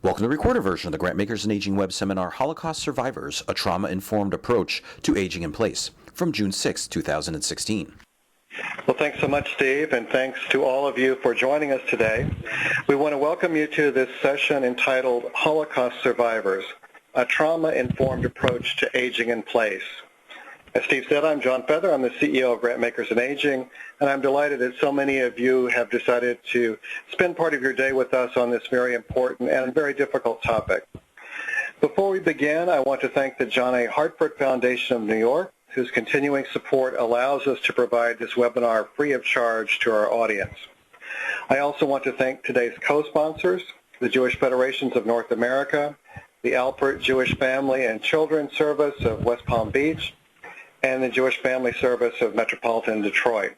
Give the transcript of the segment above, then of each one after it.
Welcome to the recorded version of the Grantmakers and Aging web seminar, Holocaust Survivors, a Trauma-Informed Approach to Aging in Place, from June 6, 2016. Well, thanks so much, Steve, and thanks to all of you for joining us today. We want to welcome you to this session entitled Holocaust Survivors, a Trauma-Informed Approach to Aging in Place. As Steve said, I'm John Feather. I'm the CEO of Grantmakers and Aging, and I'm delighted that so many of you have decided to spend part of your day with us on this very important and very difficult topic. Before we begin, I want to thank the John A. Hartford Foundation of New York, whose continuing support allows us to provide this webinar free of charge to our audience. I also want to thank today's co-sponsors, the Jewish Federations of North America, the Alpert Jewish Family and Children's Service of West Palm Beach, and the Jewish Family Service of Metropolitan Detroit.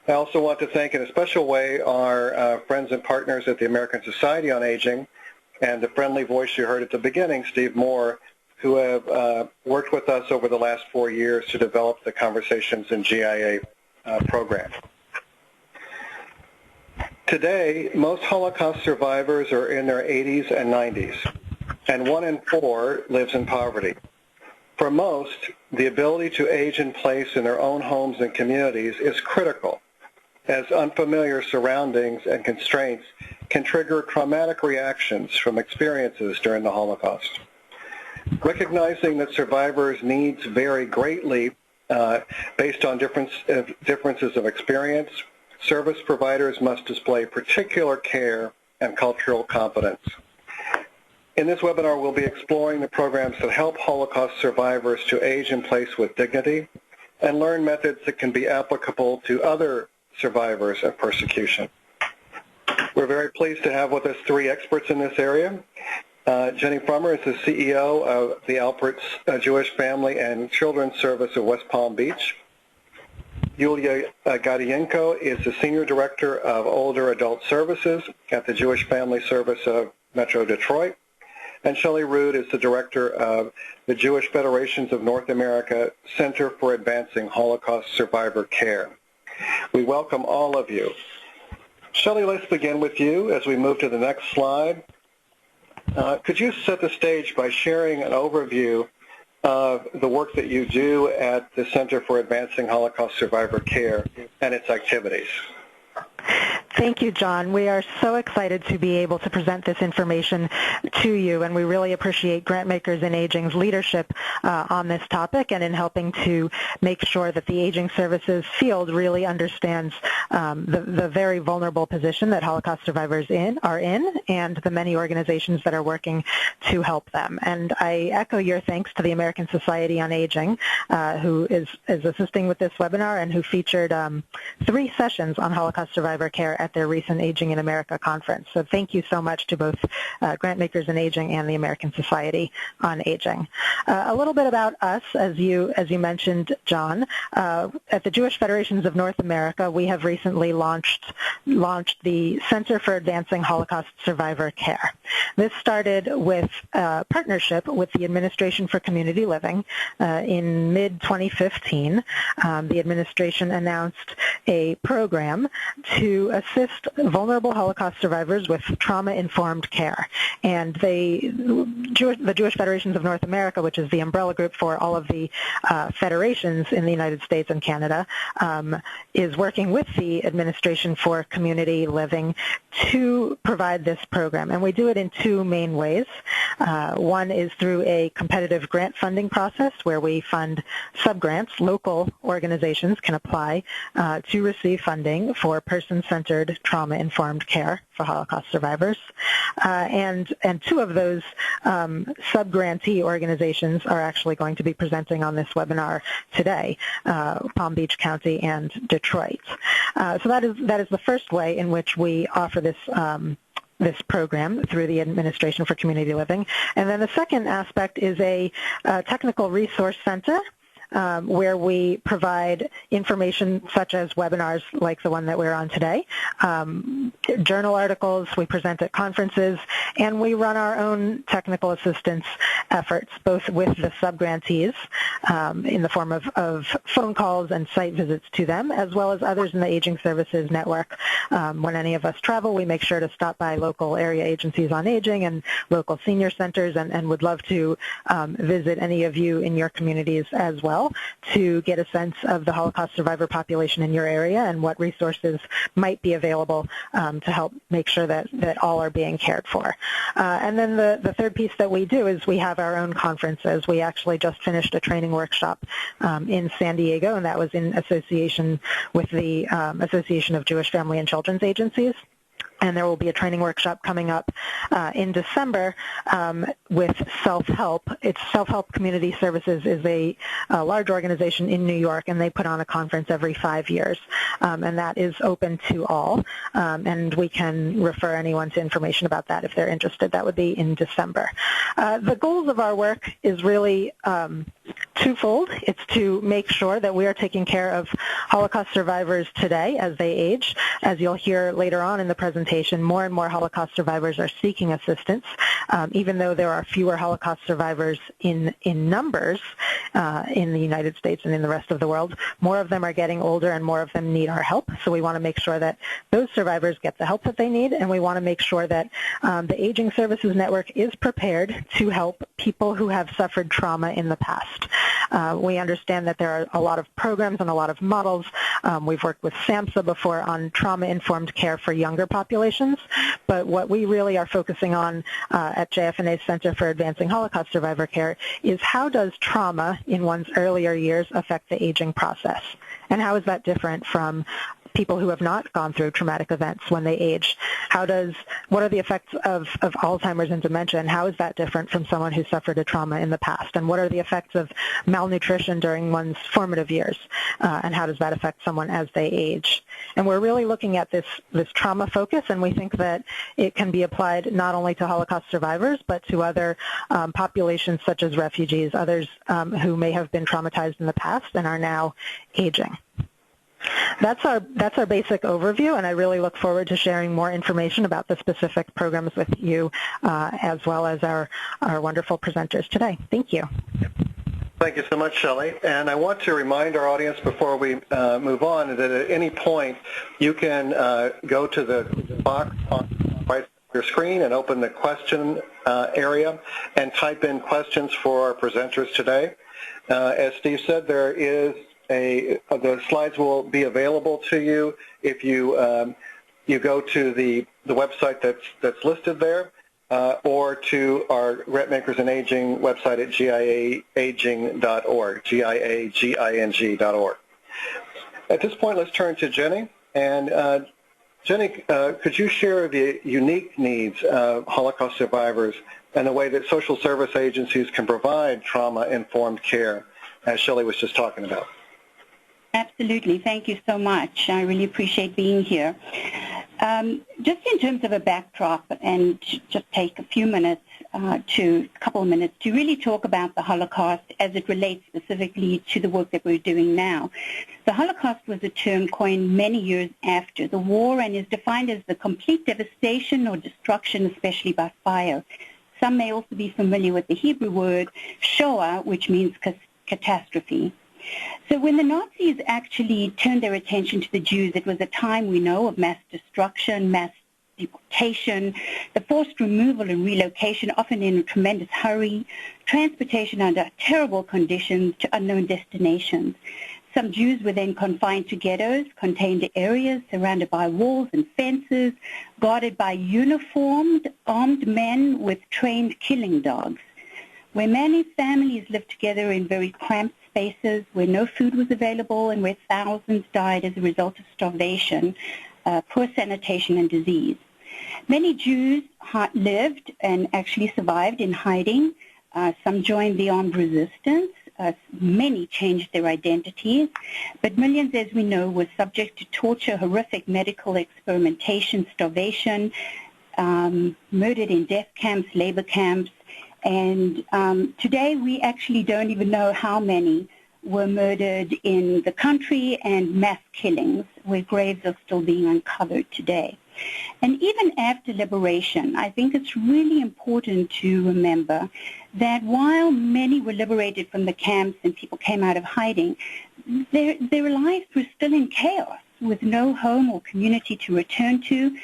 I also want to thank in a special way our friends and partners at the American Society on Aging and the friendly voice you heard at the beginning, Steve Moore, who have worked with us over the last 4 years to develop the Conversations in GIA program. Today, most Holocaust survivors are in their 80s and 90s, and 1 in 4 lives in poverty. For most, the ability to age in place in their own homes and communities is critical, as unfamiliar surroundings and constraints can trigger traumatic reactions from experiences during the Holocaust. Recognizing that survivors' needs vary greatly based on differences of experience, service providers must display particular care and cultural competence. In this webinar, we'll be exploring the programs that help Holocaust survivors to age in place with dignity and learn methods that can be applicable to other survivors of persecution. We're very pleased to have with us 3 experts in this area. Jenny Frommer is the CEO of the Alpert Jewish Family and Children's Service of West Palm Beach. Yulia Gadienko is the Senior Director of Older Adult Services at the Jewish Family Service of Metro Detroit. And Shelley Rood is the Director of the Jewish Federations of North America Center for Advancing Holocaust Survivor Care. We welcome all of you. Shelley, let's begin with you as we move to the next slide. Could you set the stage by sharing an overview of the work that you do at the Center for Advancing Holocaust Survivor Care and its activities? Thank you, John. We are so excited to be able to present this information to you, and we really appreciate Grantmakers and Aging's leadership on this topic and in helping to make sure that the aging services field really understands the very vulnerable position that Holocaust survivors are in and the many organizations that are working to help them. And I echo your thanks to the American Society on Aging, who is assisting with this webinar and who featured 3 sessions on Holocaust survivor care at their recent Aging in America conference. So thank you so much to both Grantmakers and Aging and the American Society on Aging. A little bit about us, as you mentioned, John. At the Jewish Federations of North America, we have recently launched the Center for Advancing Holocaust Survivor Care. This started with a partnership with the Administration for Community Living in mid-2015. The administration announced a program to assist vulnerable Holocaust survivors with trauma-informed care. And the Jewish Federations of North America, which is the umbrella group for all of the federations in the United States and Canada, is working with the Administration for Community Living to provide this program. And we do it in 2 main ways. One is through a competitive grant funding process where we fund subgrants. Local organizations can apply to receive funding for person-centered trauma-informed care for Holocaust survivors. And 2 of those sub-grantee organizations are actually going to be presenting on this webinar today, Palm Beach County and Detroit. So that is the first way in which we offer this program through the Administration for Community Living. And then the second aspect is a technical resource center where we provide information such as webinars like the one that we're on today, journal articles, we present at conferences, and we run our own technical assistance efforts, both with the subgrantees in the form of phone calls and site visits to them, as well as others in the Aging Services Network. When any of us travel, we make sure to stop by local area agencies on aging and local senior centers, and would love to visit any of you in your communities as well to get a sense of the Holocaust survivor population in your area and what resources might be available to help make sure that all are being cared for. And then the third piece that we do is we have our own conferences. We actually just finished a training workshop in San Diego, and that was in association with the Association of Jewish Family and Children's Agencies. And there will be a training workshop coming up in December with Self-Help. It's Self-Help Community Services is a large organization in New York, and they put on a conference every 5 years. And that is open to all, and we can refer anyone to information about that if they're interested. That would be in December. The goals of our work is really twofold. It's to make sure that we are taking care of Holocaust survivors today as they age. As you'll hear later on in the presentation, more and more Holocaust survivors are seeking assistance. Even though there are fewer Holocaust survivors in numbers in the United States and in the rest of the world, more of them are getting older and more of them need our help. So we want to make sure that those survivors get the help that they need, and we want to make sure that the Aging Services Network is prepared to help people who have suffered trauma in the past. We understand that there are a lot of programs and a lot of models. We've worked with SAMHSA before on trauma-informed care for younger populations, but what we really are focusing on at JFNA's Center for Advancing Holocaust Survivor Care is how does trauma in one's earlier years affect the aging process, and how is that different from people who have not gone through traumatic events when they age? What are the effects of Alzheimer's and dementia, and how is that different from someone who suffered a trauma in the past? And what are the effects of malnutrition during one's formative years, and how does that affect someone as they age? And we're really looking at this trauma focus, and we think that it can be applied not only to Holocaust survivors, but to other populations such as refugees, others who may have been traumatized in the past and are now aging. That's our basic overview, and I really look forward to sharing more information about the specific programs with you, as well as our wonderful presenters today. Thank you. Thank you so much, Shelley. And I want to remind our audience before we move on that at any point you can go to the box on the right of your screen and open the question area and type in questions for our presenters today. As Steve said, there is the slides will be available to you if you you go to the website that's listed there, or to our Grantmakers in Aging website at giaaging.org, giaging.org. At this point, let's turn to Jenny. And Jenny, could you share the unique needs of Holocaust survivors and the way that social service agencies can provide trauma-informed care, as Shelley was just talking about? Absolutely. Thank you so much. I really appreciate being here. Just in terms of a backdrop, and just take a couple of minutes to really talk about the Holocaust as it relates specifically to the work that we're doing now. The Holocaust was a term coined many years after the war and is defined as the complete devastation or destruction, especially by fire. Some may also be familiar with the Hebrew word Shoah, which means catastrophe. So when the Nazis actually turned their attention to the Jews, it was a time, we know, of mass destruction, mass deportation, the forced removal and relocation, often in a tremendous hurry, transportation under terrible conditions to unknown destinations. Some Jews were then confined to ghettos, contained areas surrounded by walls and fences, guarded by uniformed, armed men with trained killing dogs, where many families lived together in very cramped spaces, where no food was available, and where thousands died as a result of starvation, poor sanitation, and disease. Many Jews lived and actually survived in hiding. Some joined the armed resistance. Many changed their identities. But millions, as we know, were subject to torture, horrific medical experimentation, starvation, murdered in death camps, labor camps. And today we actually don't even know how many were murdered in the country, and mass killings where graves are still being uncovered today. And even after liberation, I think it's really important to remember that while many were liberated from the camps and people came out of hiding, their lives were still in chaos with no home or community to return to,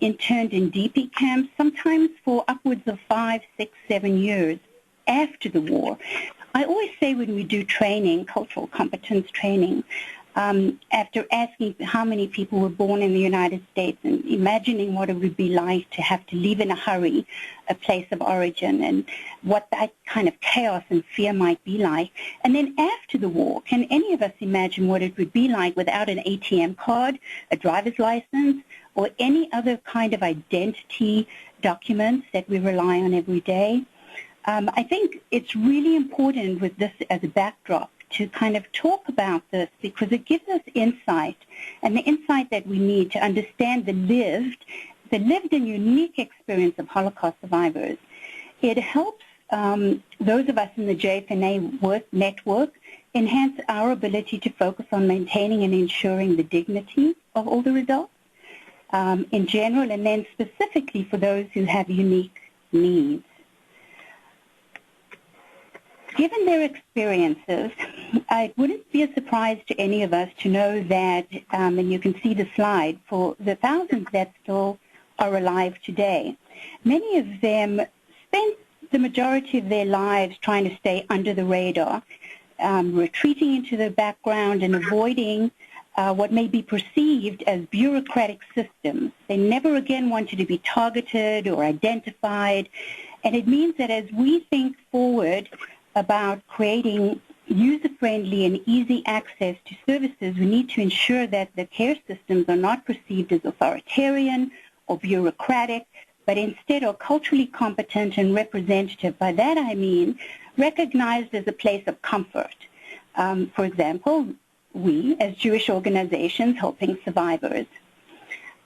interned in DP camps, sometimes for upwards of 5, 6, 7 years after the war. I always say when we do training, cultural competence training, after asking how many people were born in the United States and imagining what it would be like to have to leave in a hurry a place of origin and what that kind of chaos and fear might be like. And then after the war, can any of us imagine what it would be like without an ATM card, a driver's license, or any other kind of identity documents that we rely on every day? I think it's really important with this as a backdrop to kind of talk about this because it gives us insight, and the insight that we need to understand the lived and unique experience of Holocaust survivors. It helps those of us in the JFNA network enhance our ability to focus on maintaining and ensuring the dignity of all the results in general, and then specifically for those who have unique needs. Given their experiences, it wouldn't be a surprise to any of us to know that, and you can see the slide, for the thousands that still are alive today, many of them spent the majority of their lives trying to stay under the radar, retreating into the background and avoiding what may be perceived as bureaucratic systems. They never again wanted to be targeted or identified, and it means that as we think forward about creating user-friendly and easy access to services, we need to ensure that the care systems are not perceived as authoritarian or bureaucratic, but instead are culturally competent and representative. By that I mean recognized as a place of comfort. For example, we, as Jewish organizations helping survivors,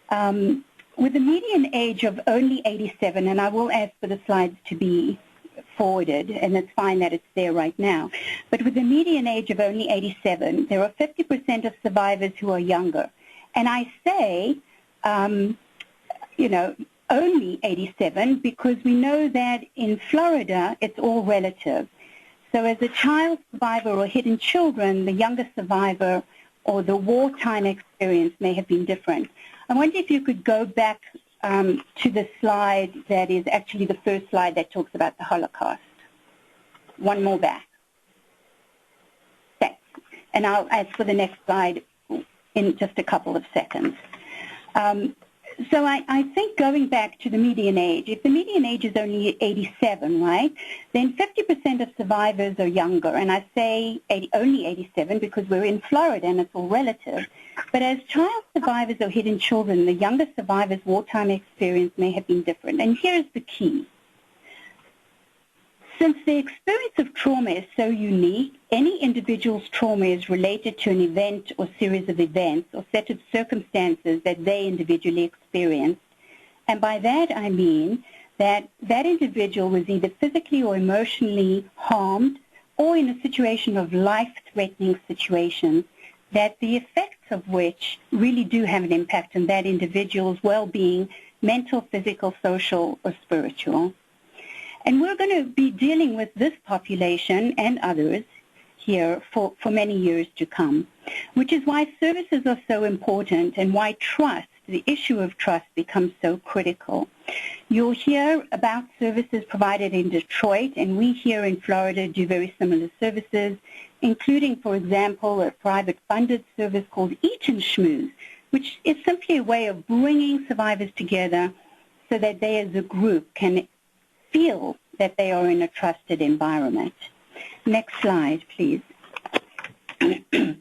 with a median age of only 87, and I will ask for the slides to be forwarded, and it's fine that it's there right now. But with a median age of only 87, there are 50% of survivors who are younger. And I say, only 87 because we know that in Florida, it's all relative. So as a child survivor or hidden children, the younger survivor or the wartime experience may have been different. I wonder if you could go back to the slide that is actually the first slide that talks about the Holocaust. One more back. Thanks. And I'll ask for the next slide in just a couple of seconds. So I think going back to the median age, if the median age is only 87, right, then 50% of survivors are younger. And I say only 87 because we're in Florida and it's all relative. But as child survivors or hidden children, the younger survivors' wartime experience may have been different. And here's the key. Since the experience of trauma is so unique, any individual's trauma is related to an event or series of events or set of circumstances that they individually experienced. And by that I mean that that individual was either physically or emotionally harmed or in a situation of life-threatening situations that the effects of which really do have an impact on that individual's well-being, mental, physical, social, or spiritual. And we're going to be dealing with this population and others here for many years to come, which is why services are so important and why trust, the issue of trust, becomes so critical. You'll hear about services provided in Detroit, and we here in Florida do very similar services, including, for example, a private funded service called Eat and Schmooze, which is simply a way of bringing survivors together so that they as a group can feel that they are in a trusted environment. Next slide, please. When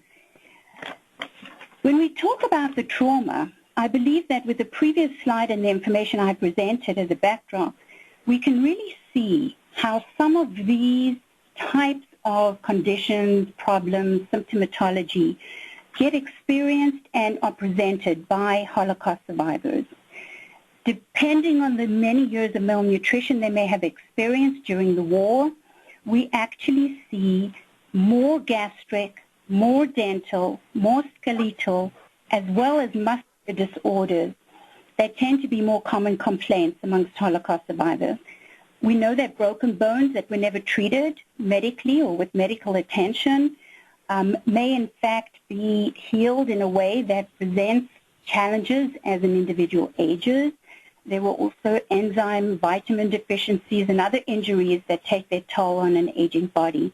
we talk about the trauma, I believe that with the previous slide and the information I presented as a backdrop, we can really see how some of these types of conditions, problems, symptomatology get experienced and are presented by Holocaust survivors. Depending on the many years of malnutrition they may have experienced during the war, we actually see more gastric, more dental, more skeletal, as well as muscular disorders They tend to be more common complaints amongst Holocaust survivors. We know that broken bones that were never treated medically or with medical attention may in fact be healed in a way that presents challenges as an individual ages. There were also enzyme, vitamin deficiencies, and other injuries that take their toll on an aging body.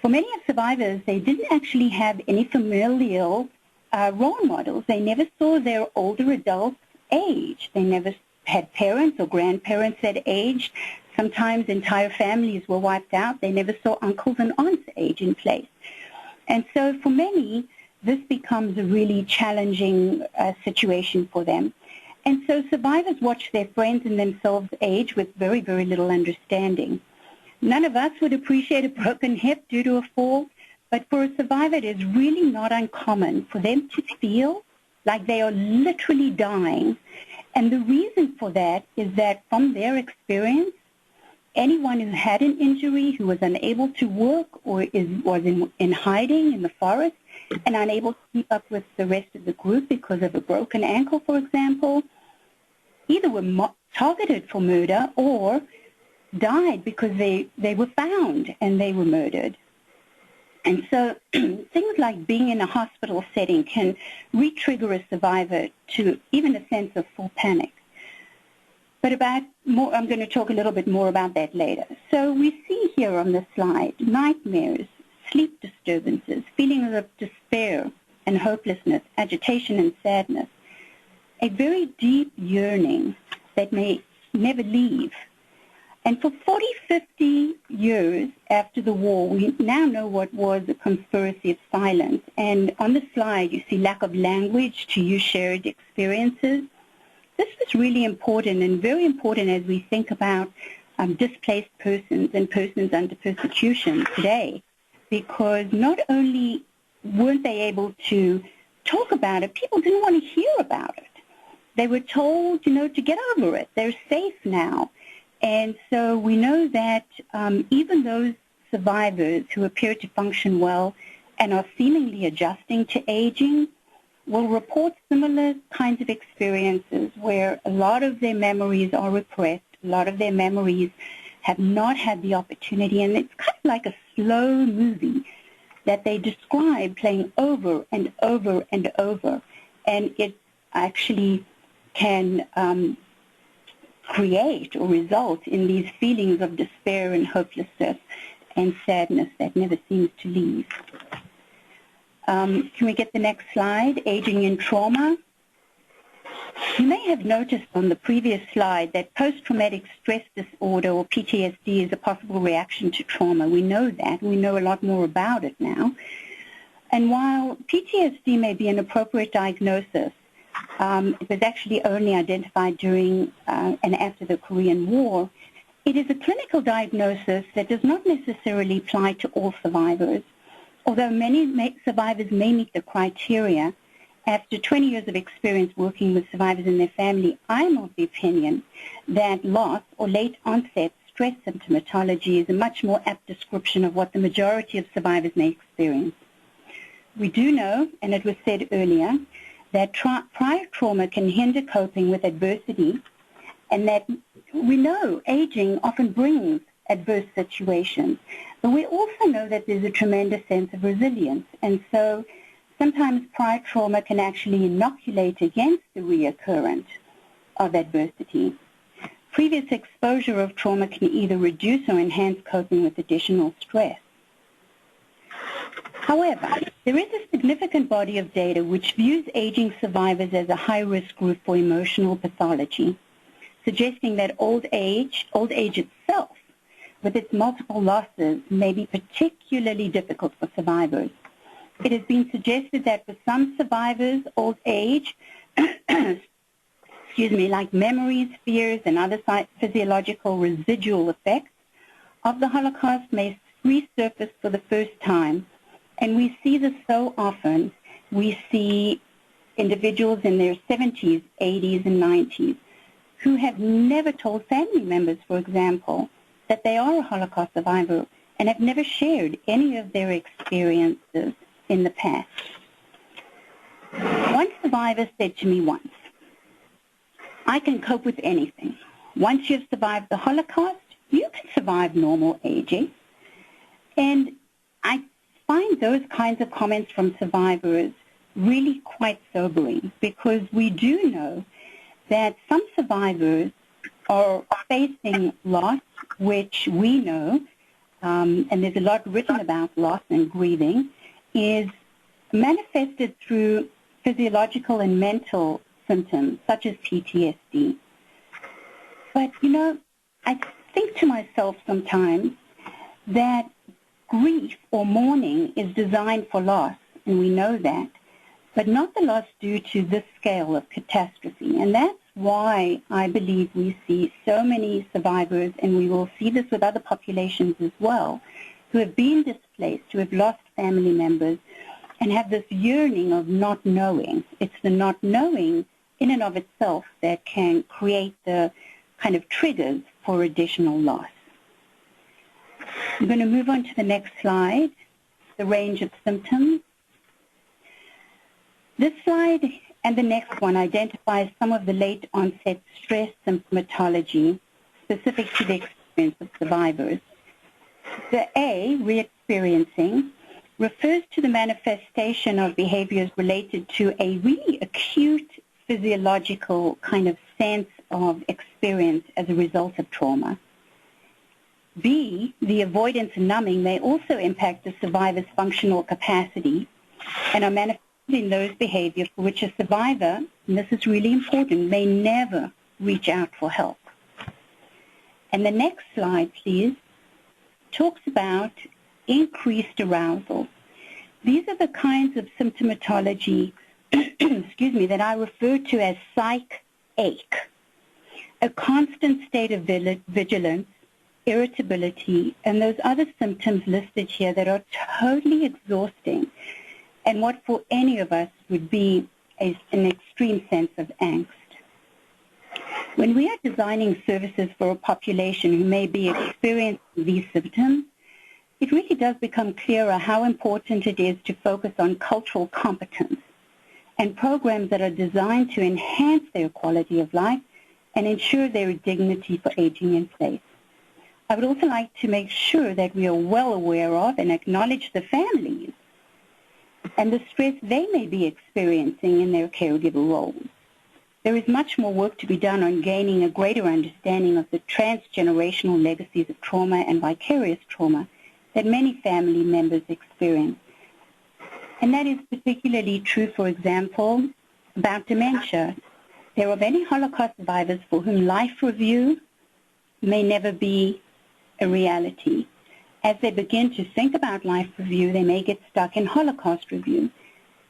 For many of survivors, they didn't actually have any familial role models. They never saw their older adults age. They never had parents or grandparents that aged. Sometimes entire families were wiped out. They never saw uncles and aunts age in place. And so for many, this becomes a really challenging situation for them. And so survivors watch their friends and themselves age with very, very little understanding. None of us would appreciate a broken hip due to a fall, but for a survivor, it is really not uncommon for them to feel like they are literally dying. And the reason for that is that from their experience, anyone who had an injury, who was unable to work or was in hiding in the forest and unable to keep up with the rest of the group because of a broken ankle, for example, either were targeted for murder or died because they were found and they were murdered. And so things like being in a hospital setting can re-trigger a survivor to even a sense of full panic. But I'm going to talk a little bit more about that later. So we see here on the slide nightmares, sleep disturbances, feelings of despair and hopelessness, agitation and sadness, a very deep yearning that may never leave. And for 40, 50 years after the war, we now know what was a conspiracy of silence. And on the slide, you see lack of language to use shared experiences. This is really important and very important as we think about displaced persons and persons under persecution today, because not only weren't they able to talk about it, people didn't want to hear about it. They were told, to get over it. They're safe now. And so we know that even those survivors who appear to function well and are seemingly adjusting to aging will report similar kinds of experiences where a lot of their memories are repressed, a lot of their memories have not had the opportunity, and it's kind of like a slow movie that they describe playing over and over and over, and it actually can create or result in these feelings of despair and hopelessness and sadness that never seems to leave. Can we get the next slide? Aging in trauma. You may have noticed on the previous slide that post-traumatic stress disorder, or PTSD, is a possible reaction to trauma. We know that. We know a lot more about it now. And while PTSD may be an appropriate diagnosis, it was actually only identified during and after the Korean War, it is a clinical diagnosis that does not necessarily apply to all survivors. Although many survivors may meet the criteria, after 20 years of experience working with survivors and their family, I am of the opinion that loss or late onset stress symptomatology is a much more apt description of what the majority of survivors may experience. We do know, and it was said earlier, that prior trauma can hinder coping with adversity, and that we know aging often brings adverse situations. But we also know that there's a tremendous sense of resilience, and so sometimes prior trauma can actually inoculate against the reoccurrence of adversity. Previous exposure of trauma can either reduce or enhance coping with additional stress. However, there is a significant body of data which views aging survivors as a high-risk group for emotional pathology, suggesting that old age itself, with its multiple losses, may be particularly difficult for survivors. It has been suggested that for some survivors, old age, like memories, fears, and other physiological residual effects of the Holocaust may resurface for the first time. And we see this so often. We see individuals in their 70s, 80s, and 90s who have never told family members, for example, that they are a Holocaust survivor and have never shared any of their experiences in the past. One survivor said to me once, I can cope with anything. Once you've survived the Holocaust, you can survive normal aging. And I find those kinds of comments from survivors really quite sobering, because we do know that some survivors are facing loss, which we know, and there's a lot written about loss and grieving, is manifested through physiological and mental symptoms, such as PTSD. But, I think to myself sometimes that grief or mourning is designed for loss, and we know that, but not the loss due to this scale of catastrophe. And that's why I believe we see so many survivors, and we will see this with other populations as well, who have been displaced, who have lost family members, and have this yearning of not knowing. It's the not knowing in and of itself that can create the kind of triggers for additional loss. I'm going to move on to the next slide, the range of symptoms. This slide and the next one identifies some of the late onset stress symptomatology specific to the experience of survivors. The A, re-experiencing, refers to the manifestation of behaviors related to a really acute physiological kind of sense of experience as a result of trauma. B, the avoidance and numbing may also impact the survivor's functional capacity and are manifested in those behaviors for which a survivor, and this is really important, may never reach out for help. And the next slide, please, talks about increased arousal. These are the kinds of symptomatology that I refer to as psych-ache, a constant state of vigilance, irritability, and those other symptoms listed here that are totally exhausting, and what for any of us would be an extreme sense of angst. When we are designing services for a population who may be experiencing these symptoms, it really does become clearer how important it is to focus on cultural competence and programs that are designed to enhance their quality of life and ensure their dignity for aging in place. I would also like to make sure that we are well aware of and acknowledge the families and the stress they may be experiencing in their caregiver roles. There is much more work to be done on gaining a greater understanding of the transgenerational legacies of trauma and vicarious trauma that many family members experience. And that is particularly true, for example, about dementia. There are many Holocaust survivors for whom life review may never be a reality. As they begin to think about life review, they may get stuck in Holocaust review.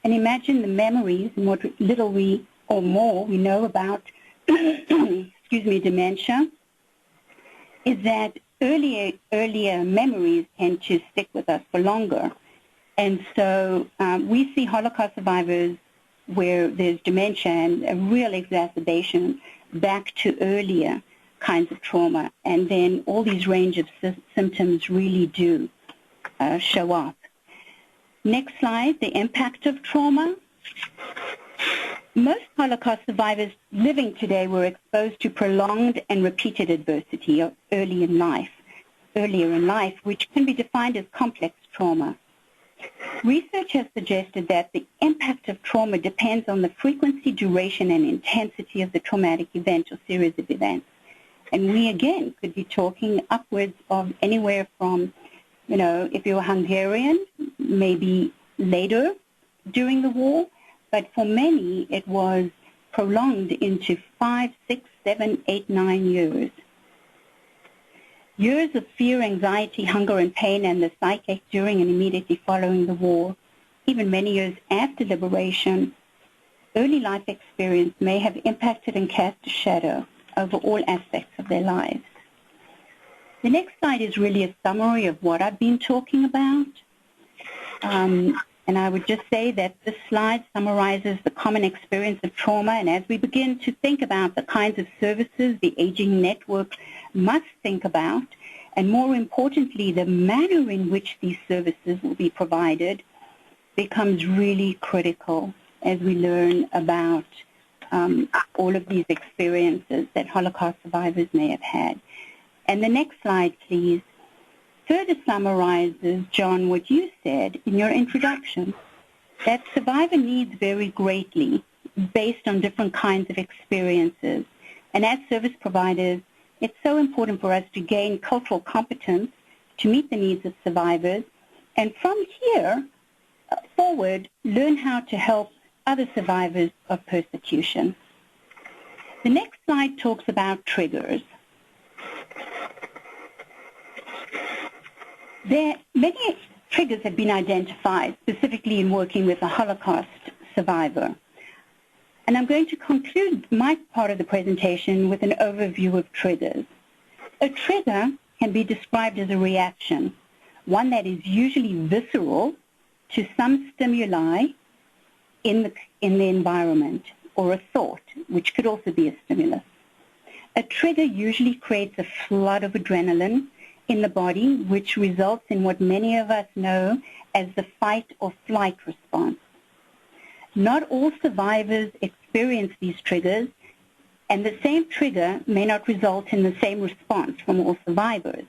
And imagine the memories and what little we or more we know about dementia, is that earlier memories tend to stick with us for longer. And so we see Holocaust survivors where there's dementia and a real exacerbation back to earlier kinds of trauma, and then all these range of symptoms really do show up. Next slide, the impact of trauma. Most Holocaust survivors living today were exposed to prolonged and repeated adversity earlier in life, which can be defined as complex trauma. Research has suggested that the impact of trauma depends on the frequency, duration, and intensity of the traumatic event or series of events. And we, again, could be talking upwards of anywhere from, if you're Hungarian, maybe later during the war, but for many it was prolonged into 5, 6, 7, 8, 9 years. Years of fear, anxiety, hunger, and pain, and the psychic during and immediately following the war, even many years after liberation, early life experience may have impacted and cast a shadow over all aspects of their lives. The next slide is really a summary of what I've been talking about. And I would just say that this slide summarizes the common experience of trauma, and as we begin to think about the kinds of services the aging network must think about, and more importantly, the manner in which these services will be provided, becomes really critical as we learn about all of these experiences that Holocaust survivors may have had. And the next slide, please, further summarizes, John, what you said in your introduction, that survivor needs vary greatly based on different kinds of experiences. And as service providers, it's so important for us to gain cultural competence to meet the needs of survivors, and from here forward, learn how to help other survivors of persecution. The next slide talks about triggers. Many triggers have been identified, specifically in working with a Holocaust survivor. And I'm going to conclude my part of the presentation with an overview of triggers. A trigger can be described as a reaction, one that is usually visceral to some stimuli in the environment, or a thought, which could also be a stimulus. A trigger usually creates a flood of adrenaline in the body, which results in what many of us know as the fight or flight response. Not all survivors experience these triggers, and the same trigger may not result in the same response from all survivors.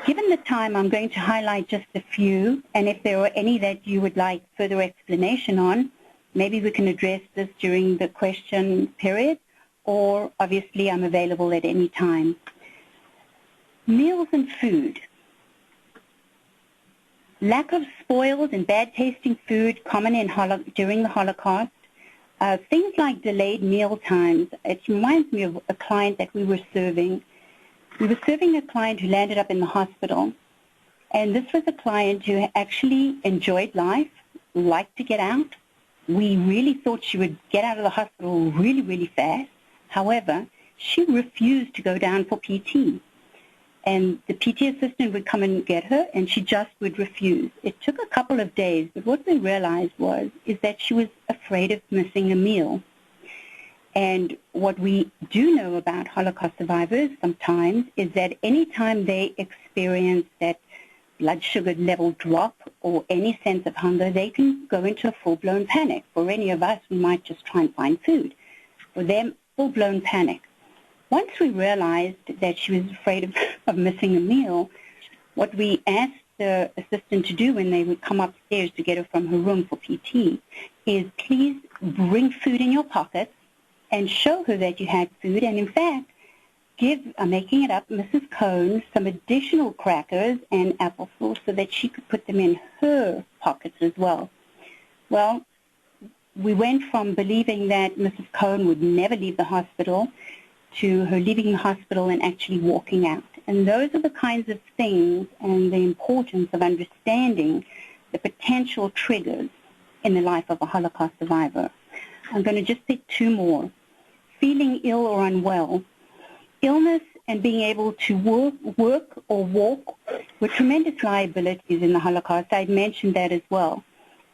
Given the time, I'm going to highlight just a few, and if there are any that you would like further explanation on, maybe we can address this during the question period, or obviously I'm available at any time. Meals and food. Lack of spoiled and bad-tasting food common during the Holocaust. Things like delayed meal times. It reminds me of a client that we were serving. We were serving a client who landed up in the hospital, and this was a client who actually enjoyed life, liked to get out. We really thought she would get out of the hospital really, really fast. However, she refused to go down for PT. And the PT assistant would come and get her, and she just would refuse. It took a couple of days, but what we realized is that she was afraid of missing a meal. And what we do know about Holocaust survivors sometimes is that any time they experience that blood sugar level drop or any sense of hunger, they can go into a full-blown panic. For any of us, we might just try and find food. For them, full-blown panic. Once we realized that she was afraid of missing a meal, what we asked the assistant to do when they would come upstairs to get her from her room for PT is please bring food in your pockets and show her that you had food, and in fact, give, I'm making it up, Mrs. Cohn some additional crackers and applesauce so that she could put them in her pockets as well. Well, we went from believing that Mrs. Cohn would never leave the hospital to her leaving the hospital and actually walking out. And those are the kinds of things and the importance of understanding the potential triggers in the life of a Holocaust survivor. I'm going to just pick two more. Feeling ill or unwell. Illness and being able to work or walk were tremendous liabilities in the Holocaust. I'd mentioned that as well.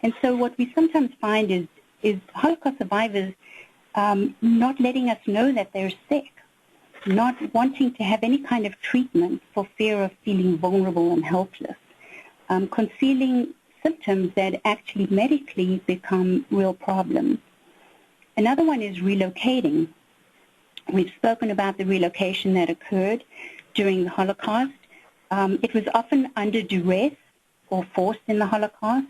And so what we sometimes find is Holocaust survivors not letting us know that they're sick, not wanting to have any kind of treatment for fear of feeling vulnerable and helpless, concealing symptoms that actually medically become real problems. Another one is relocating. We've spoken about the relocation that occurred during the Holocaust. It was often under duress or forced in the Holocaust.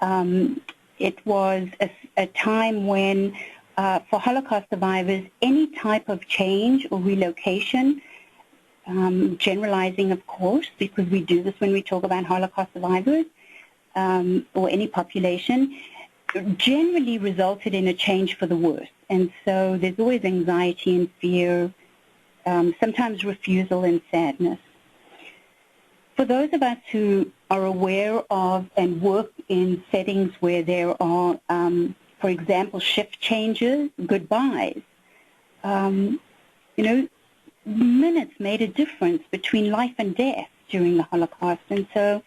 It was a time when, for Holocaust survivors, any type of change or relocation, generalizing, of course, because we do this when we talk about Holocaust survivors or any population, generally resulted in a change for the worse. And so there's always anxiety and fear, sometimes refusal and sadness. For those of us who are aware of and work in settings where there are, for example, shift changes, goodbyes, minutes made a difference between life and death during the Holocaust. And so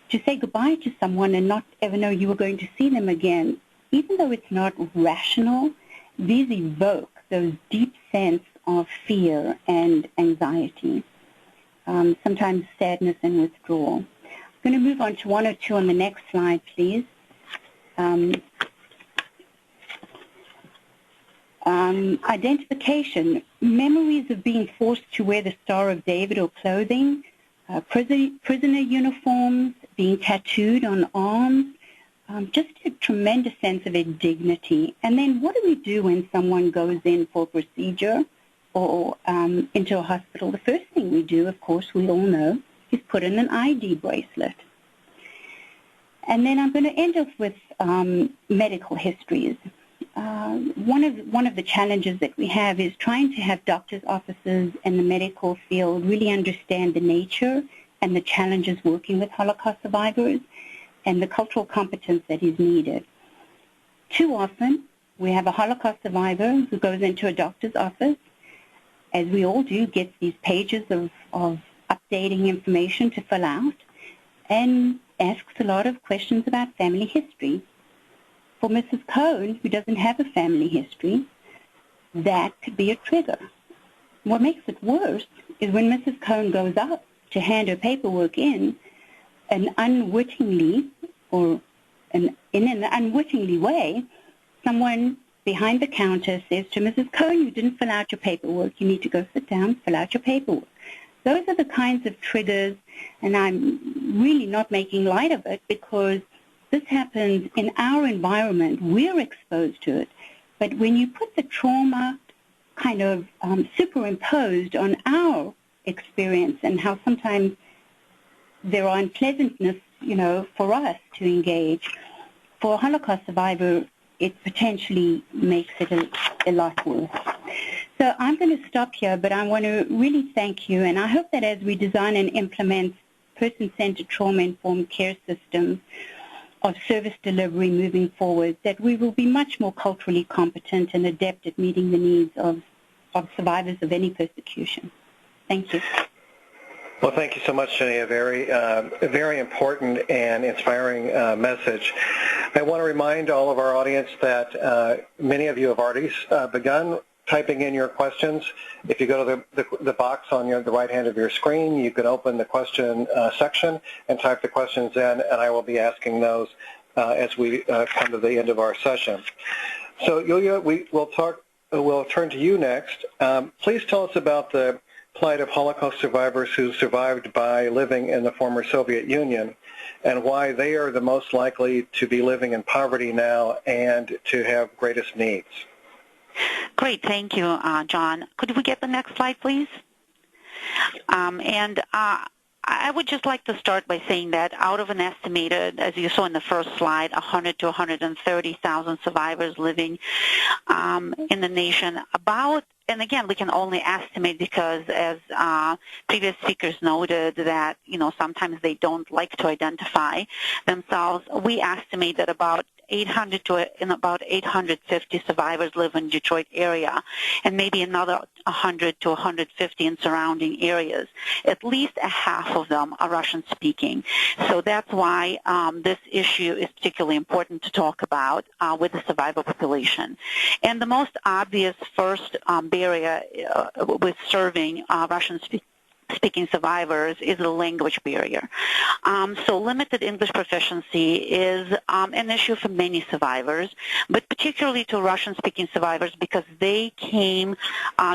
to say goodbye to someone and not ever know you were going to see them again, even though it's not rational, these evoke those deep sense of fear and anxiety, sometimes sadness and withdrawal. I'm going to move on to one or two on the next slide, please. Identification, memories of being forced to wear the Star of David or clothing, prisoner uniforms, being tattooed on arms, just a tremendous sense of indignity. And then what do we do when someone goes in for a procedure or into a hospital? The first thing we do, of course, we all know, is put in an ID bracelet. And then I'm going to end off with medical histories. One of the challenges that we have is trying to have doctors' offices and the medical field really understand the nature and the challenges working with Holocaust survivors and the cultural competence that is needed. Too often, we have a Holocaust survivor who goes into a doctor's office, as we all do, gets these pages of updating information to fill out, and asks a lot of questions about family history. For Mrs. Cohn, who doesn't have a family history, that could be a trigger. What makes it worse is when Mrs. Cohn goes up to hand her paperwork in, and unwittingly, or in an unwittingly way, someone behind the counter says to Mrs. Cohn, you didn't fill out your paperwork. You need to go sit down, fill out your paperwork. Those are the kinds of triggers, and I'm really not making light of it because this happens in our environment. We're exposed to it. But when you put the trauma kind of superimposed on our experience and how sometimes there are unpleasantness, for us to engage, for a Holocaust survivor, it potentially makes it a lot worse. So I'm going to stop here, but I want to really thank you, and I hope that as we design and implement person-centered trauma-informed care systems of service delivery moving forward, that we will be much more culturally competent and adept at meeting the needs of survivors of any persecution. Thank you. Well, thank you so much, Jenny. A very important and inspiring message. I want to remind all of our audience that many of you have already begun typing in your questions. If you go to the box on the right hand of your screen, you can open the question section and type the questions in, and I will be asking those as we come to the end of our session. So, Yulia, we'll turn to you next. Please tell us about the plight of Holocaust survivors who survived by living in the former Soviet Union and why they are the most likely to be living in poverty now and to have greatest needs. Great. Thank you, John. Could we get the next slide, please? I would just like to start by saying that out of an estimated, as you saw in the first slide, 100 to 130,000 survivors living in the nation, and again, we can only estimate because, as previous speakers noted, that sometimes they don't like to identify themselves. We estimate that about 850 survivors live in Detroit area, and maybe another 100 to 150 in surrounding areas. At least a half of them are Russian-speaking. So that's why this issue is particularly important to talk about with the survivor population. And the most obvious first barrier with serving Russian-speaking survivors is the language barrier. So limited English proficiency is an issue for many survivors, but particularly to Russian-speaking survivors because they came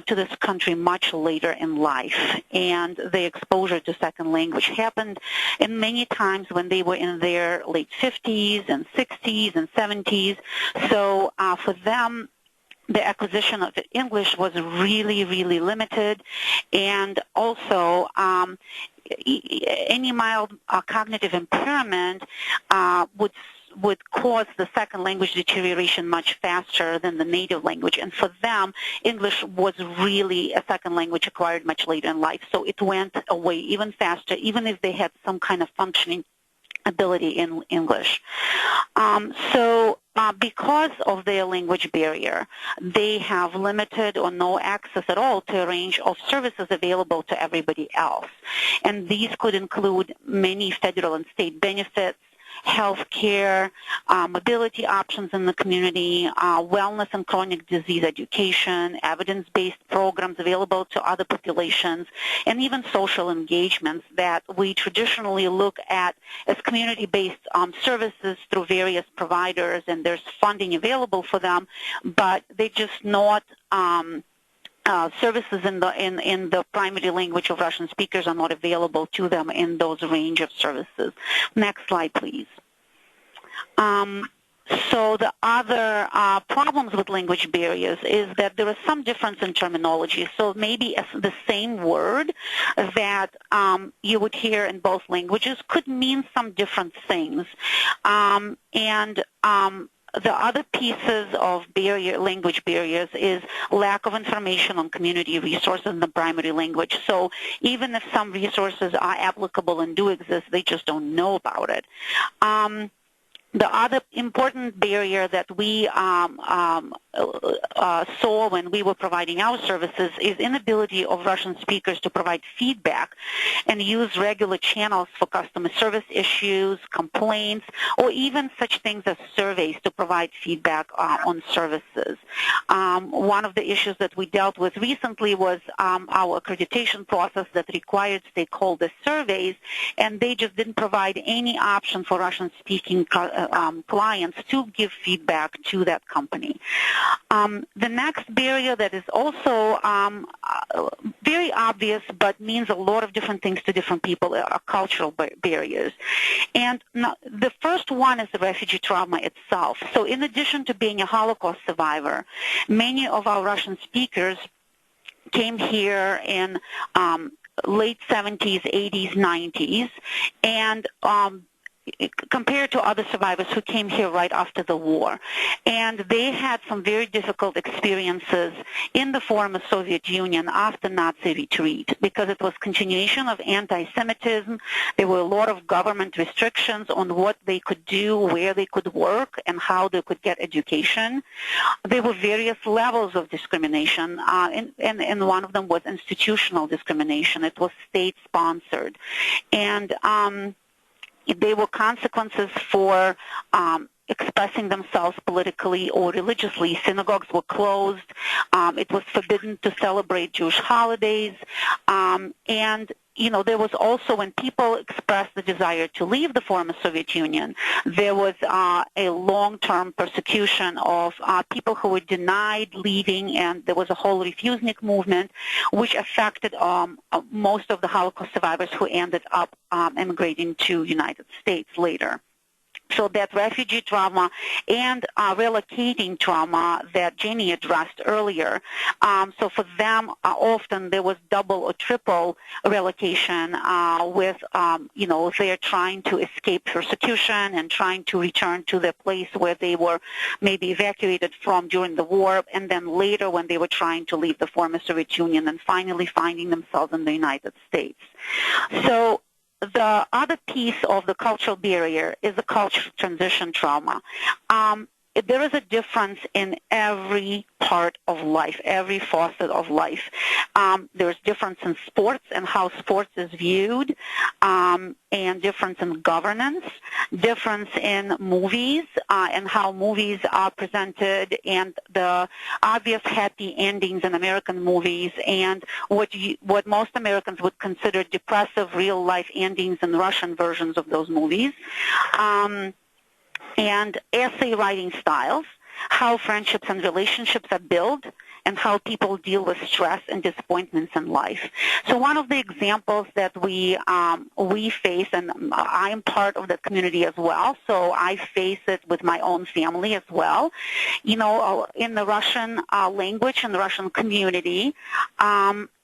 to this country much later in life, and the exposure to second language happened and many times when they were in their late 50s and 60s and 70s. So for them, the acquisition of English was really, really limited, and also any mild cognitive impairment would cause the second language deterioration much faster than the native language. And for them, English was really a second language acquired much later in life. So it went away even faster, even if they had some kind of functioning ability in English. Because of their language barrier, they have limited or no access at all to a range of services available to everybody else. And these could include many federal and state benefits, health care, mobility options in the community, wellness and chronic disease education, evidence-based programs available to other populations, and even social engagements that we traditionally look at as community-based services through various providers, and there's funding available for them, but they're just not services in the primary language of Russian speakers are not available to them in those range of services. Next slide, please. So the other problems with language barriers is that there is some difference in terminology. So maybe the same word that you would hear in both languages could mean some different things. The other pieces of language barriers is lack of information on community resources in the primary language. So even if some resources are applicable and do exist, they just don't know about it. The other important barrier that we saw when we were providing our services is inability of Russian speakers to provide feedback and use regular channels for customer service issues, complaints, or even such things as surveys to provide feedback on services. One of the issues that we dealt with recently was our accreditation process that required stakeholder surveys, and they just didn't provide any option for Russian-speaking clients to give feedback to that company. The next barrier that is also very obvious but means a lot of different things to different people are cultural barriers. And the first one is the refugee trauma itself. So in addition to being a Holocaust survivor, many of our Russian speakers came here in late 70s, 80s, 90s, and compared to other survivors who came here right after the war. And they had some very difficult experiences in the former Soviet Union after Nazi retreat because it was continuation of anti-Semitism. There were a lot of government restrictions on what they could do, where they could work, and how they could get education. There were various levels of discrimination, and one of them was institutional discrimination. It was state-sponsored. And there were consequences for expressing themselves politically or religiously. Synagogues were closed. It was forbidden to celebrate Jewish holidays. And, you know, there was also, when people expressed the desire to leave the former Soviet Union, there was a long-term persecution of people who were denied leaving, and there was a whole refusnik movement, which affected most of the Holocaust survivors who ended up emigrating to United States later. So that refugee trauma and relocating trauma that Jenny addressed earlier, so for them, often there was double or triple relocation with, you know, they're trying to escape persecution and trying to return to the place where they were maybe evacuated from during the war, and then later when they were trying to leave the former Soviet Union and finally finding themselves in the United States. So the other piece of the cultural barrier is the cultural transition trauma. There is a difference in every part of life, every facet of life. There's difference in sports and how sports is viewed, and difference in governance, difference in movies and how movies are presented, and the obvious happy endings in American movies, and what most Americans would consider depressive real-life endings in Russian versions of those movies. And essay writing styles, how friendships and relationships are built, and how people deal with stress and disappointments in life. So one of the examples that we face, and I am part of the community as well, so I face it with my own family as well. You know, in the Russian language and the Russian community,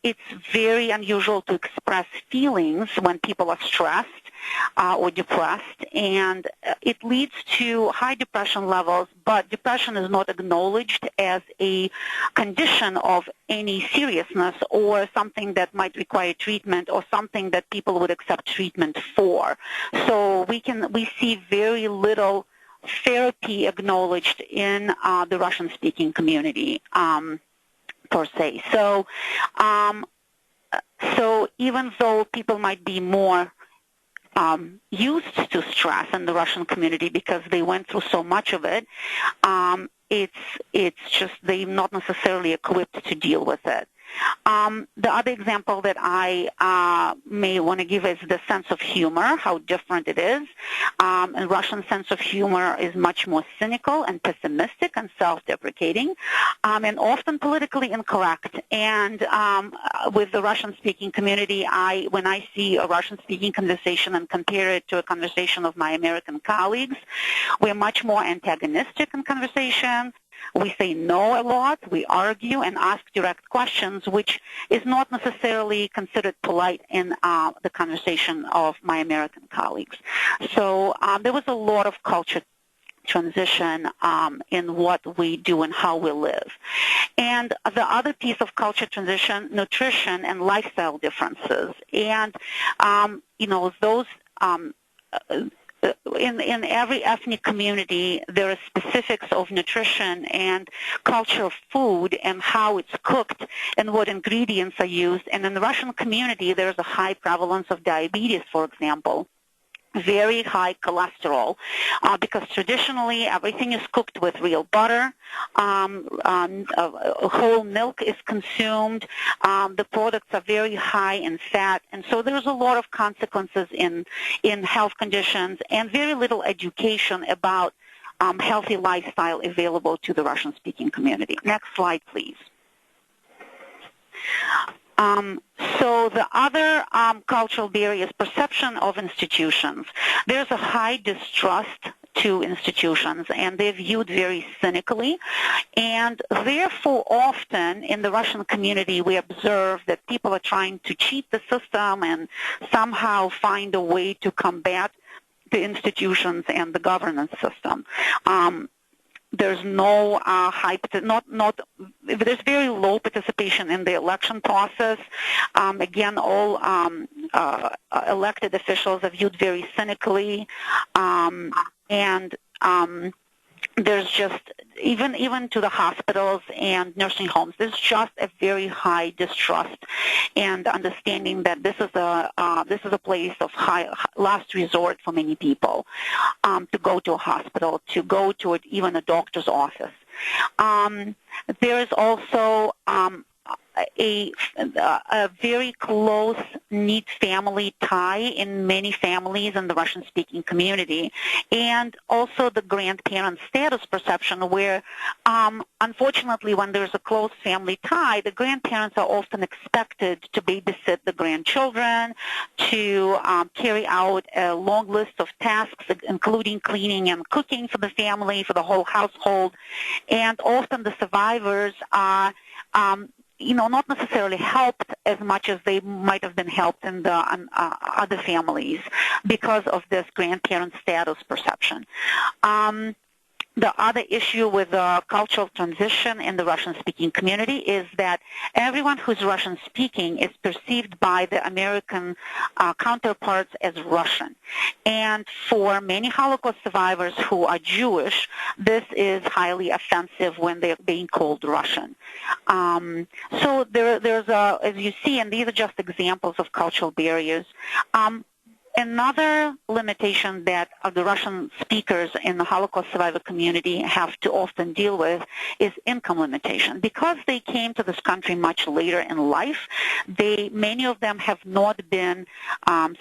it's very unusual to express feelings when people are stressed or depressed, and it leads to high depression levels, but depression is not acknowledged as a condition of any seriousness or something that might require treatment or something that people would accept treatment for. So we see very little therapy acknowledged in the Russian-speaking community per se. So, so even though people might be more used to stress in the Russian community because they went through so much of it, it's just they're not necessarily equipped to deal with it. The other example that I may want to give is the sense of humor, how different it is. And Russian sense of humor is much more cynical and pessimistic and self-deprecating, and often politically incorrect. And with the Russian-speaking community, when I see a Russian-speaking conversation and compare it to a conversation of my American colleagues, we're much more antagonistic in conversation. We say no a lot, we argue and ask direct questions, which is not necessarily considered polite in the conversation of my American colleagues. So there was a lot of culture transition in what we do and how we live. And the other piece of culture transition, nutrition and lifestyle differences. And, those in every ethnic community, there are specifics of nutrition and culture of food and how it's cooked and what ingredients are used. And in the Russian community, there's a high prevalence of diabetes, for example. Very high cholesterol, because traditionally everything is cooked with real butter, whole milk is consumed, the products are very high in fat, and so there's a lot of consequences in health conditions and very little education about healthy lifestyle available to the Russian-speaking community. Next slide, please. So the other cultural barrier is perception of institutions. There's a high distrust to institutions, and they're viewed very cynically. And therefore, often in the Russian community, we observe that people are trying to cheat the system and somehow find a way to combat the institutions and the governance system. There's no there's very low participation in the election process. Again, all elected officials are viewed very cynically, and there's just even to the hospitals and nursing homes, there's just a very high distrust and understanding that this is a place of last resort for many people, to go to a hospital, to go to even a doctor's office. There is also a very close-knit family tie in many families in the Russian-speaking community, and also the grandparent status perception where, unfortunately, when there's a close family tie, the grandparents are often expected to babysit the grandchildren, to carry out a long list of tasks, including cleaning and cooking for the family, for the whole household, and often the survivors are not necessarily helped as much as they might have been helped in the other families because of this grandparent status perception. The other issue with the cultural transition in the Russian-speaking community is that everyone who's Russian-speaking is perceived by the American counterparts as Russian. And for many Holocaust survivors who are Jewish, this is highly offensive when they're being called Russian. So there's as you see, and these are just examples of cultural barriers, another limitation that the Russian speakers in the Holocaust survivor community have to often deal with is income limitation. Because they came to this country much later in life, many of them have not been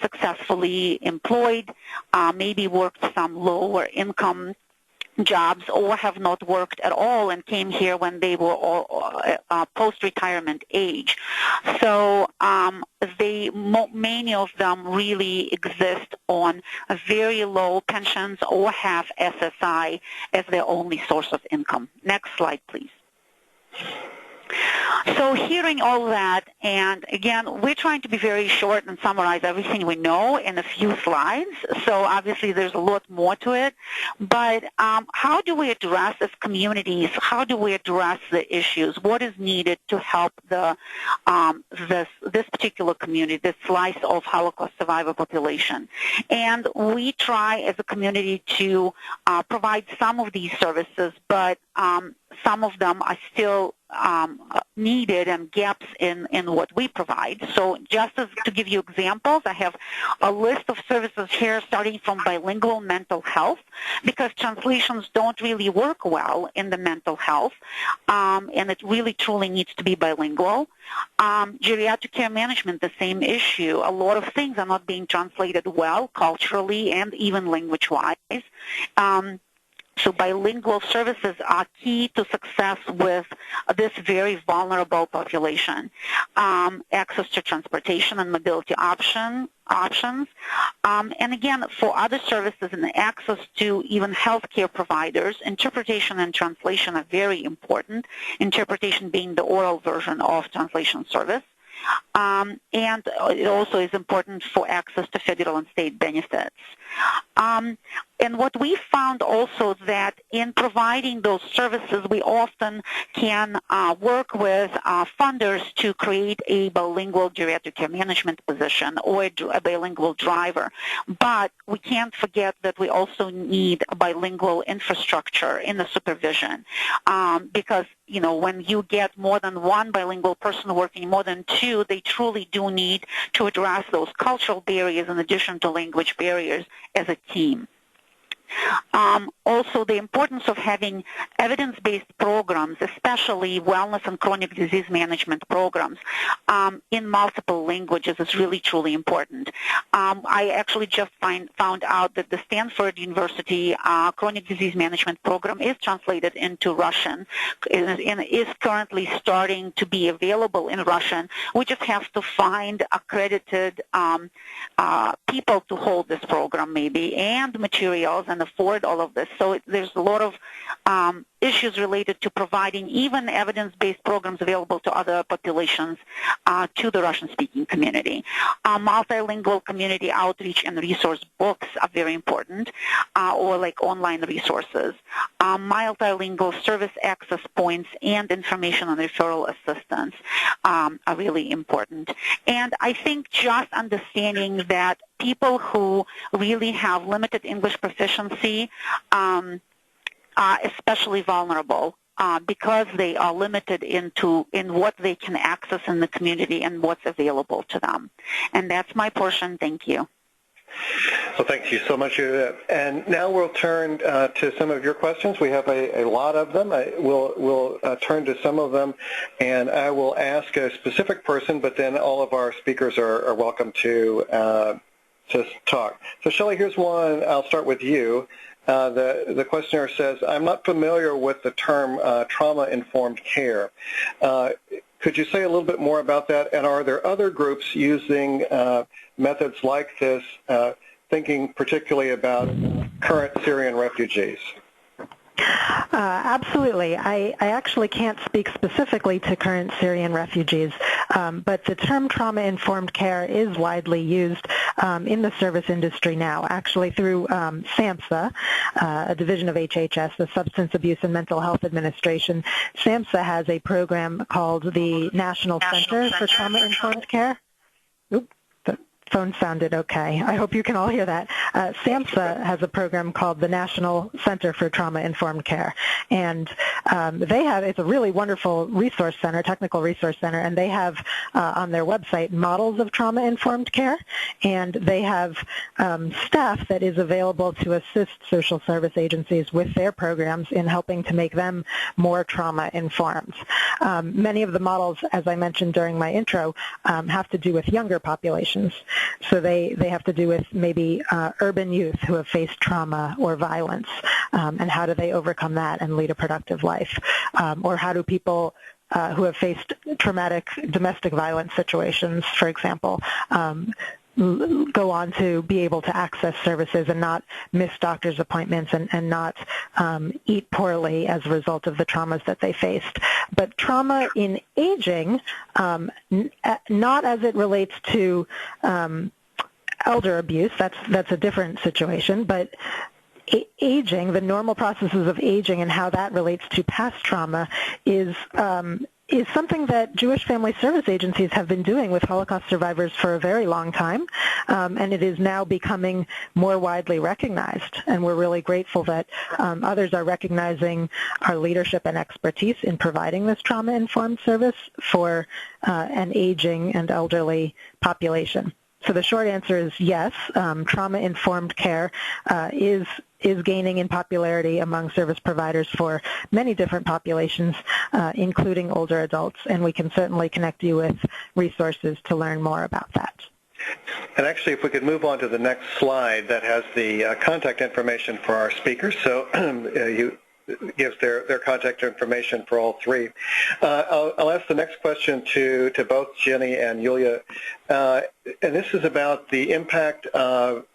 successfully employed, maybe worked some lower income jobs, or have not worked at all and came here when they were all post-retirement age. So many of them really exist on very low pensions or have SSI as their only source of income. Next slide, please. So hearing all that, and again, we're trying to be very short and summarize everything we know in a few slides. So obviously there's a lot more to it. But how do we address as communities, how do we address the issues? What is needed to help this particular community, this slice of Holocaust survivor population? And we try as a community to provide some of these services, but some of them are still needed and gaps in what we provide. So just to give you examples, I have a list of services here starting from bilingual mental health, because translations don't really work well in the mental health, and it really truly needs to be bilingual. Geriatric care management, the same issue. A lot of things are not being translated well culturally and even language-wise. So bilingual services are key to success with this very vulnerable population. Access to transportation and mobility options. And again, for other services and access to even healthcare providers, interpretation and translation are very important, interpretation being the oral version of translation service. And it also is important for access to federal and state benefits. And what we found also that in providing those services, we often can work with funders to create a bilingual geriatric care management position or a bilingual driver. But we can't forget that we also need a bilingual infrastructure in the supervision, because, you know, when you get more than one bilingual person working more than two, they truly do need to address those cultural barriers in addition to language barriers as a team. Also, the importance of having evidence-based programs, especially wellness and chronic disease management programs, in multiple languages is really, truly important. I actually just found out that the Stanford University chronic disease management program is translated into Russian and is currently starting to be available in Russian. We just have to find accredited people to hold this program maybe, and materials, and afford all of this. So there's a lot of issues related to providing even evidence-based programs available to other populations to the Russian-speaking community. Multilingual community outreach and resource books are very important, or like online resources. Multilingual service access points and information and referral assistance are really important. And I think just understanding that people who really have limited English proficiency are especially vulnerable because they are limited in what they can access in the community and what's available to them. And that's my portion. Thank you. Well, thank you so much, Judith. And now we'll turn to some of your questions. We have a lot of them. We'll turn to some of them, and I will ask a specific person, but then all of our speakers are welcome to talk. So, Shelley, here's one. I'll start with you. The questioner says, I'm not familiar with the term trauma-informed care. Could you say a little bit more about that? And are there other groups using methods like this, thinking particularly about current Syrian refugees? Absolutely. I actually can't speak specifically to current Syrian refugees, but the term trauma-informed care is widely used in the service industry now, actually through SAMHSA, a division of HHS, the Substance Abuse and Mental Health Administration. SAMHSA has a program called the National Center for Trauma-Informed Care. Oops. Phone sounded okay. I hope you can all hear that. SAMHSA has a program called the National Center for Trauma-Informed Care, and it's a really wonderful resource center, technical resource center, and they have on their website models of trauma-informed care, and they have staff that is available to assist social service agencies with their programs in helping to make them more trauma-informed. Many of the models, as I mentioned during my intro, have to do with younger populations. So they have to do with maybe urban youth who have faced trauma or violence, and how do they overcome that and lead a productive life? Or how do people who have faced traumatic domestic violence situations, for example, go on to be able to access services and not miss doctor's appointments and not eat poorly as a result of the traumas that they faced. But trauma in aging, not as it relates to elder abuse, that's a different situation, but aging, the normal processes of aging and how that relates to past trauma is is something that Jewish family service agencies have been doing with Holocaust survivors for a very long time, and it is now becoming more widely recognized. And we're really grateful that others are recognizing our leadership and expertise in providing this trauma-informed service for an aging and elderly population. So the short answer is yes, trauma-informed care is gaining in popularity among service providers for many different populations, including older adults, and we can certainly connect you with resources to learn more about that. And actually, if we could move on to the next slide, that has the contact information for our speakers. So gives their contact information for all three. I'll ask the next question to both Jenny and Yulia, and this is about the impact of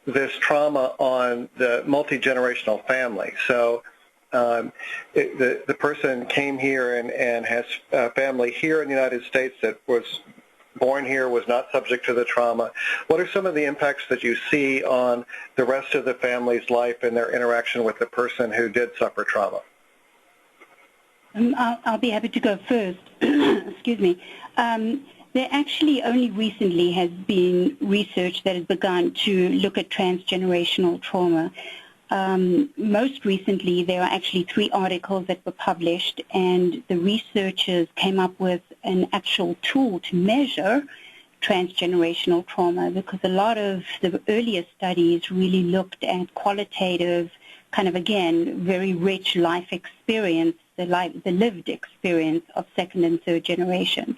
this trauma on the multi-generational family. So the person came here and has a family here in the United States that was born here, was not subject to the trauma. What are some of the impacts that you see on the rest of the family's life and their interaction with the person who did suffer trauma? I'll be happy to go first. Excuse me. There actually only recently has been research that has begun to look at transgenerational trauma. Most recently, there are actually 3 articles that were published, and the researchers came up with an actual tool to measure transgenerational trauma, because a lot of the earlier studies really looked at qualitative, kind of, again, very rich life experience, the lived experience of second and third generation.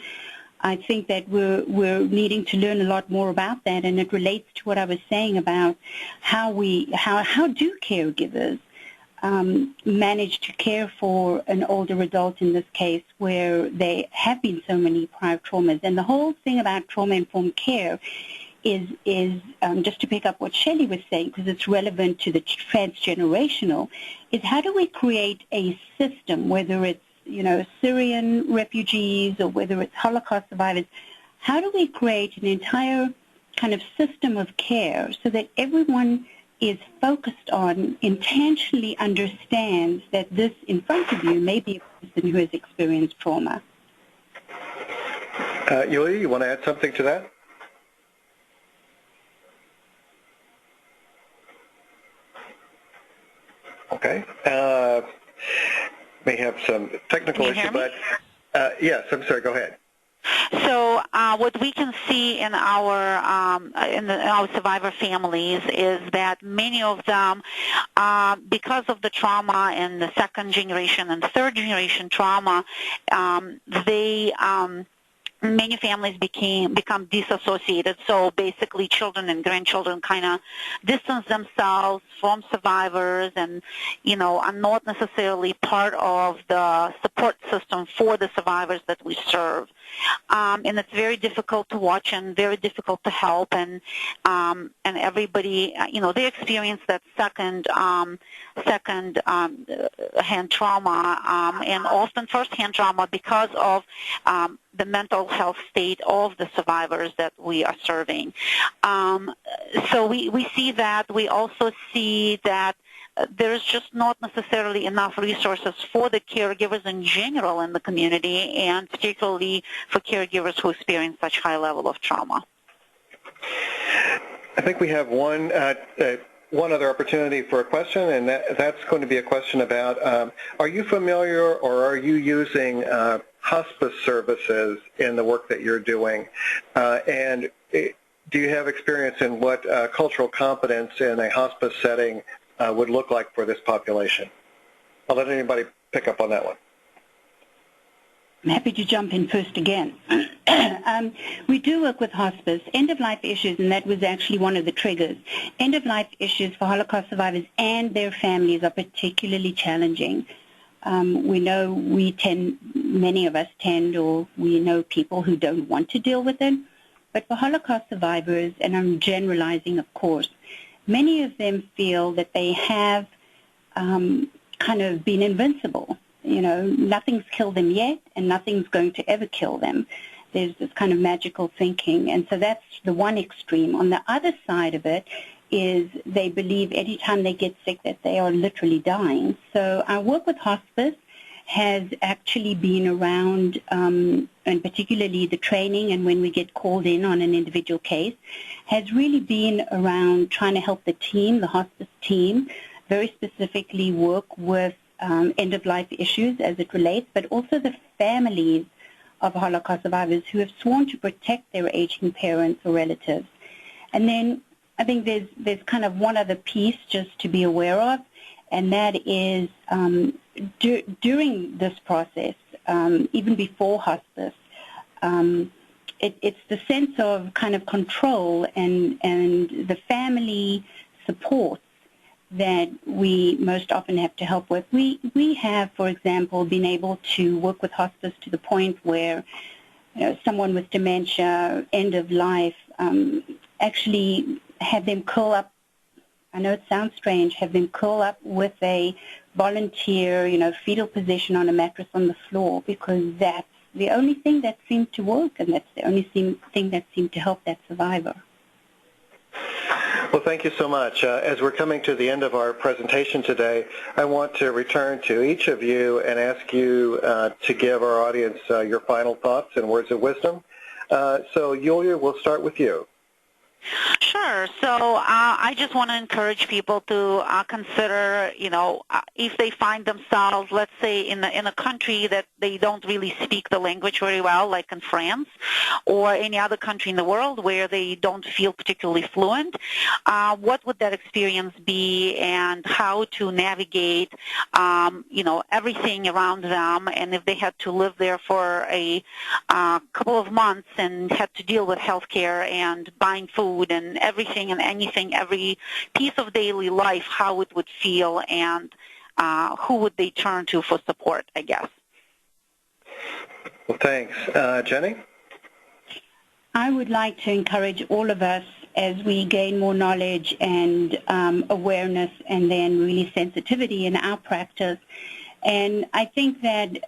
I think that we're needing to learn a lot more about that, and it relates to what I was saying about how do caregivers manage to care for an older adult in this case where there have been so many prior traumas. And the whole thing about trauma-informed care is just to pick up what Shelley was saying, because it's relevant to the transgenerational, is how do we create a system, whether it's Syrian refugees or whether it's Holocaust survivors, how do we create an entire kind of system of care so that everyone is focused on, intentionally understands that this in front of you may be a person who has experienced trauma? Yulia, you want to add something to that? Okay. May have some technical issue, but yes, I'm sorry, go ahead. So what we can see in our survivor families is that many of them, because of the trauma and the second generation and third generation trauma, many families become disassociated. So basically children and grandchildren kind of distance themselves from survivors and, are not necessarily part of the support system for the survivors that we serve. And it's very difficult to watch and very difficult to help. And everybody, they experience that second-hand trauma and often first-hand trauma because of the mental health state of the survivors that we are serving. So we see that. We also see that there's just not necessarily enough resources for the caregivers in general in the community, and particularly for caregivers who experience such high level of trauma. I think we have one other opportunity for a question, and that's going to be a question about, are you familiar or are you using hospice services in the work that you're doing? And do you have experience in what cultural competence in a hospice setting would look like for this population? I'll let anybody pick up on that one. I'm happy to jump in first again. We do work with hospice, end-of-life issues, and that was actually one of the triggers. End-of-life issues for Holocaust survivors and their families are particularly challenging. We know many of us tend, or we know people who don't want to deal with it. But for Holocaust survivors, and I'm generalizing, of course, many of them feel that they have kind of been invincible. Nothing's killed them yet, and nothing's going to ever kill them. There's this kind of magical thinking, and so that's the one extreme. On the other side of it is they believe any time they get sick that they are literally dying. So I work with hospice, has actually been around, and particularly the training and when we get called in on an individual case, has really been around trying to help the team, the hospice team, very specifically work with end-of-life issues as it relates, but also the families of Holocaust survivors who have sworn to protect their aging parents or relatives. And then I think there's kind of one other piece just to be aware of, and that is during this process, even before hospice, it's the sense of kind of control and the family support that we most often have to help with. We have, for example, been able to work with hospice to the point where someone with dementia, end of life, actually have them curl up. I know it sounds strange, have them curl up with a volunteer, fetal position on a mattress on the floor, because that's the only thing that seemed to work, and that's the only thing that seemed to help that survivor. Well, thank you so much. As we're coming to the end of our presentation today, I want to return to each of you and ask you to give our audience your final thoughts and words of wisdom. So, Yulia, we'll start with you. Sure. So I just want to encourage people to consider, if they find themselves, let's say, in a country that they don't really speak the language very well, like in France, or any other country in the world where they don't feel particularly fluent, what would that experience be, and how to navigate, everything around them, and if they had to live there for a couple of months and had to deal with healthcare and buying food and everything and anything, every piece of daily life, how it would feel, and who would they turn to for support, I guess. Well, thanks. Jenny? I would like to encourage all of us, as we gain more knowledge and awareness and then really sensitivity in our practice. And I think that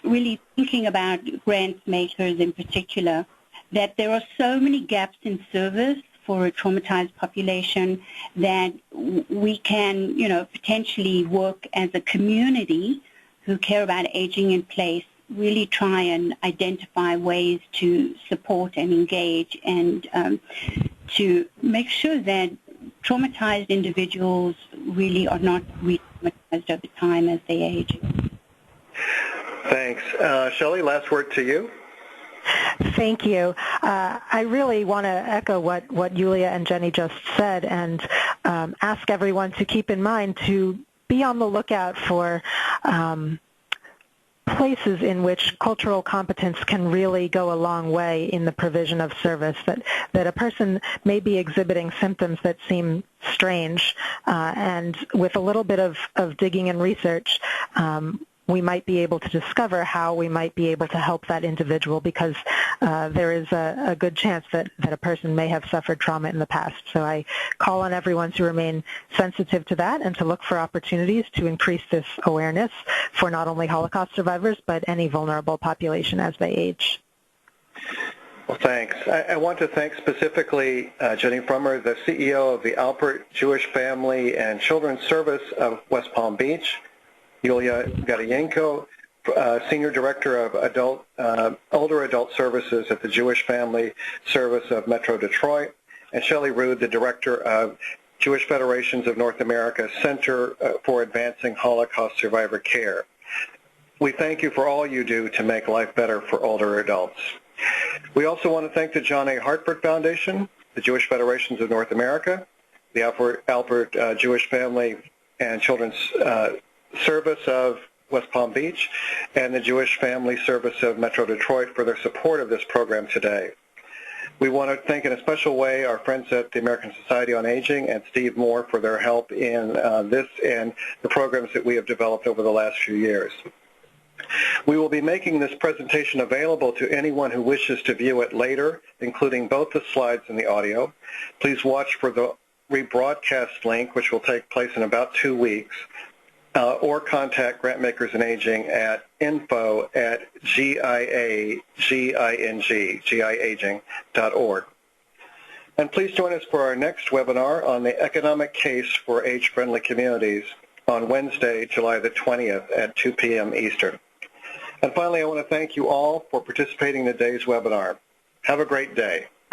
really thinking about Grantmakers in particular, that there are so many gaps in service for a traumatized population that we can, potentially work as a community who care about aging in place, really try and identify ways to support and engage and to make sure that traumatized individuals really are not re-traumatized over time as they age. Thanks. Shelley, last word to you. Thank you. I really want to echo what Yulia and Jenny just said, and ask everyone to keep in mind to be on the lookout for places in which cultural competence can really go a long way in the provision of service, that a person may be exhibiting symptoms that seem strange, and with a little bit of digging and research, we might be able to discover how we might be able to help that individual, because there is a good chance that a person may have suffered trauma in the past. So I call on everyone to remain sensitive to that and to look for opportunities to increase this awareness for not only Holocaust survivors, but any vulnerable population as they age. Well, thanks. I want to thank specifically Jenny Frommer, the CEO of the Alpert Jewish Family and Children's Service of West Palm Beach, Yulia Gadayenko, Senior Director of Older Adult Services at the Jewish Family Service of Metro Detroit, and Shelley Rood, the Director of Jewish Federations of North America Center for Advancing Holocaust Survivor Care. We thank you for all you do to make life better for older adults. We also want to thank the John A. Hartford Foundation, the Jewish Federations of North America, the Alpert Jewish Family and Children's Service of West Palm Beach, and the Jewish Family Service of Metro Detroit for their support of this program today. We want to thank in a special way our friends at the American Society on Aging and Steve Moore for their help in this and the programs that we have developed over the last few years. We will be making this presentation available to anyone who wishes to view it later, including both the slides and the audio. Please watch for the rebroadcast link, which will take place in about 2 weeks. Or contact Grantmakers in Aging at info@giaging.org. And please join us for our next webinar on the economic case for age-friendly communities, on Wednesday, July the 20th at 2 p.m. Eastern. And finally, I want to thank you all for participating in today's webinar. Have a great day.